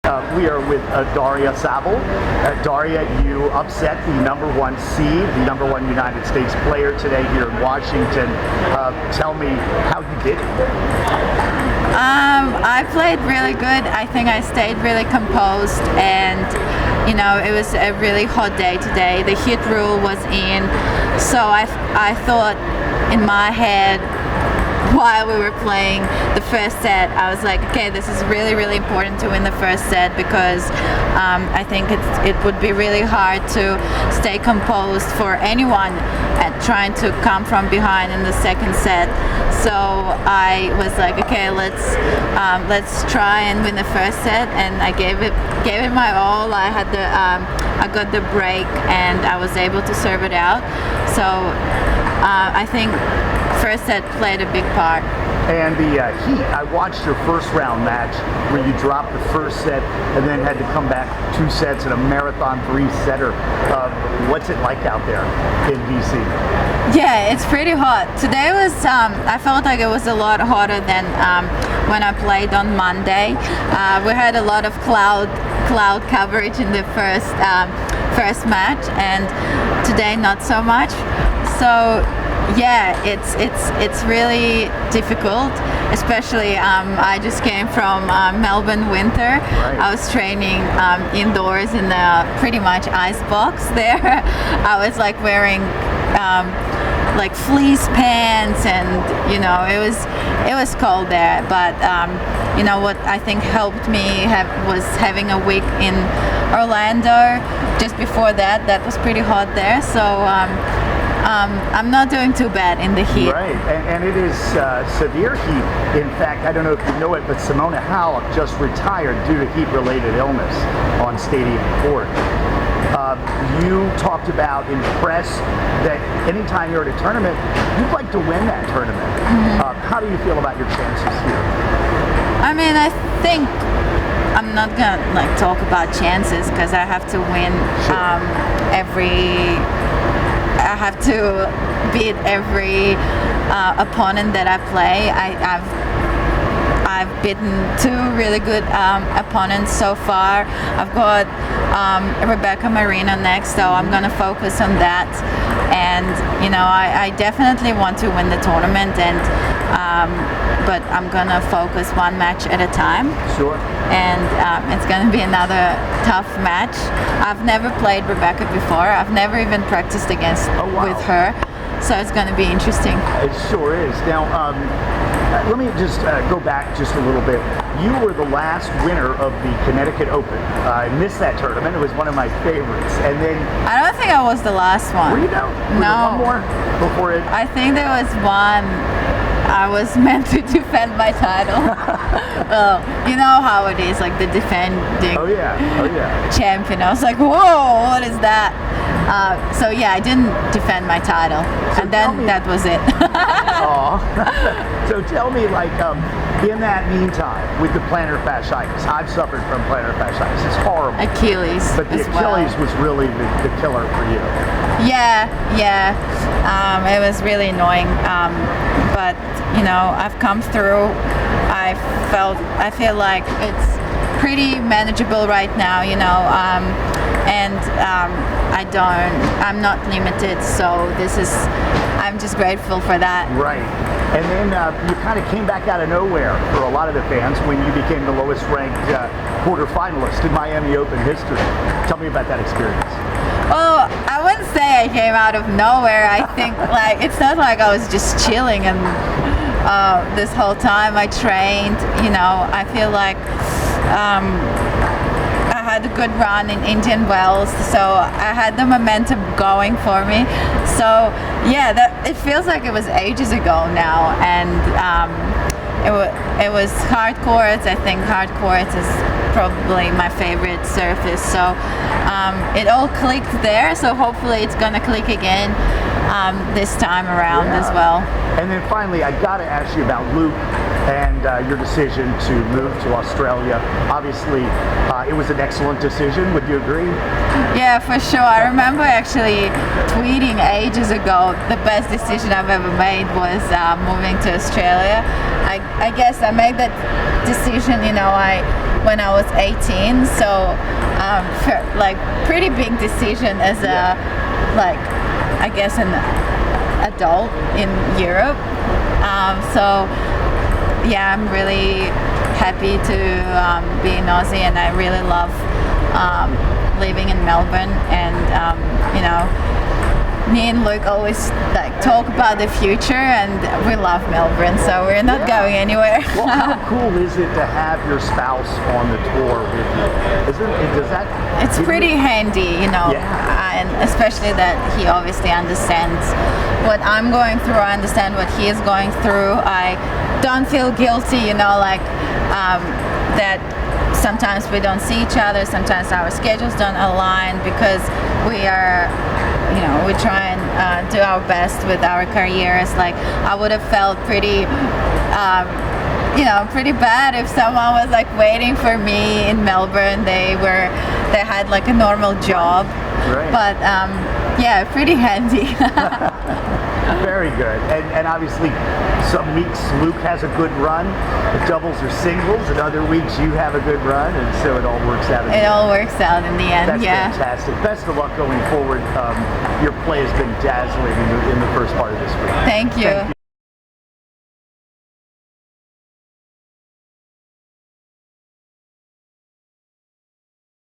We are with Daria Saville. Daria, you upset the number one seed, the number one United States player today here in Washington. Tell me how you did it. I played really good. I think I stayed really composed, and it was a really hot day today. The heat rule was in, so I thought in my head, while we were playing the first set, I was like, okay, this is really, really important to win the first set, because I think it would be really hard to stay composed for anyone at trying to come from behind in the second set. So I was like, okay, let's try and win the first set, and I gave it my all. I got the break, and I was able to serve it out. So I think first set played a big part. And the heat, I watched your first round match where you dropped the first set and then had to come back 2 sets in a marathon 3-setter. What's it like out there in DC? Yeah, it's pretty hot. Today was, I felt like it was a lot hotter than when I played on Monday. We had a lot of cloud coverage in the first match, and today not so much. So yeah, it's really difficult, especially I just came from Melbourne winter. Right. I was training indoors in the pretty much ice box there. I was like wearing like fleece pants, and it was cold there, but what I think helped me was having a week in Orlando just before that was pretty hot there, so I'm not doing too bad in the heat. Right, and it is severe heat. In fact, I don't know if you know it, but Simona Halep just retired due to heat-related illness on Stadium Court. You talked about in press that anytime you're at a tournament, you'd like to win that tournament. Mm-hmm. How do you feel about your chances here? I mean, I think I'm not gonna talk about chances, because I have to win I have to beat every opponent that I play. I've beaten 2 really good opponents so far. I've got Rebecca Marino next, so I'm gonna focus on that. And I definitely want to win the tournament, and but I'm gonna focus one match at a time. Sure. And it's gonna be another tough match. I've never played Rebecca before. I've never even practiced with her, so it's gonna be interesting. It sure is. Now, let me just go back just a little bit. You were the last winner of the Connecticut Open. I missed that tournament. It was one of my favorites. And then I don't think I was the last one. Were you no? No. One more before it? I think there was one. I was meant to defend my title. Well, you know how it is, like the defending champion. I was like, whoa, what is that? So yeah, I didn't defend my title, and then that was it. So tell me, in that meantime, with the plantar fasciitis, I've suffered from plantar fasciitis. It's horrible. Achilles. But the Achilles was really the killer for you. Yeah. It was really annoying. But I've come through. I feel like it's pretty manageable right now. And I'm not limited. So I'm just grateful for that. Right. And then you kind of came back out of nowhere for a lot of the fans when you became the lowest ranked quarterfinalist in Miami Open history. Tell me about that experience. Well, I wouldn't say I came out of nowhere. I think it's not like I was just chilling and this whole time I trained. I feel like I had a good run in Indian Wells, so I had the momentum going for me. So yeah, it feels like it was ages ago now, and it was hard courts. I think hard courts is probably my favorite surface. So it all clicked there. So hopefully it's gonna click again this time around as well. And then finally, I got to ask you about Luke and your decision to move to Australia. Obviously, it was an excellent decision. Would you agree? Yeah, for sure. I remember actually tweeting ages ago, the best decision I've ever made was moving to Australia. I guess I made that decision, when I was 18. So like pretty big decision as a like I guess an adult in Europe. So yeah, I'm really happy to be in Aussie, and I really love living in Melbourne. And you know, me and Luke always like talk about the future, and we love Melbourne, so we're not going anywhere. Well, how cool is it to have your spouse on the tour with you? Does that? It's pretty handy, you know, and especially that he obviously understands what I'm going through. I understand what he is going through. I don't feel guilty, you know, like that sometimes we don't see each other, sometimes our schedules don't align because we are, you know, we try and do our best with our careers. Like I would have felt pretty you know, pretty bad if someone was like waiting for me in Melbourne. They had like a normal job, but yeah, pretty handy. Very good. And obviously some weeks Luke has a good run, the doubles or singles, and other weeks you have a good run, and so it all works out. It all works out in the end. That's fantastic. Best of luck going forward. Your play has been dazzling in the first part of this week. Thank you.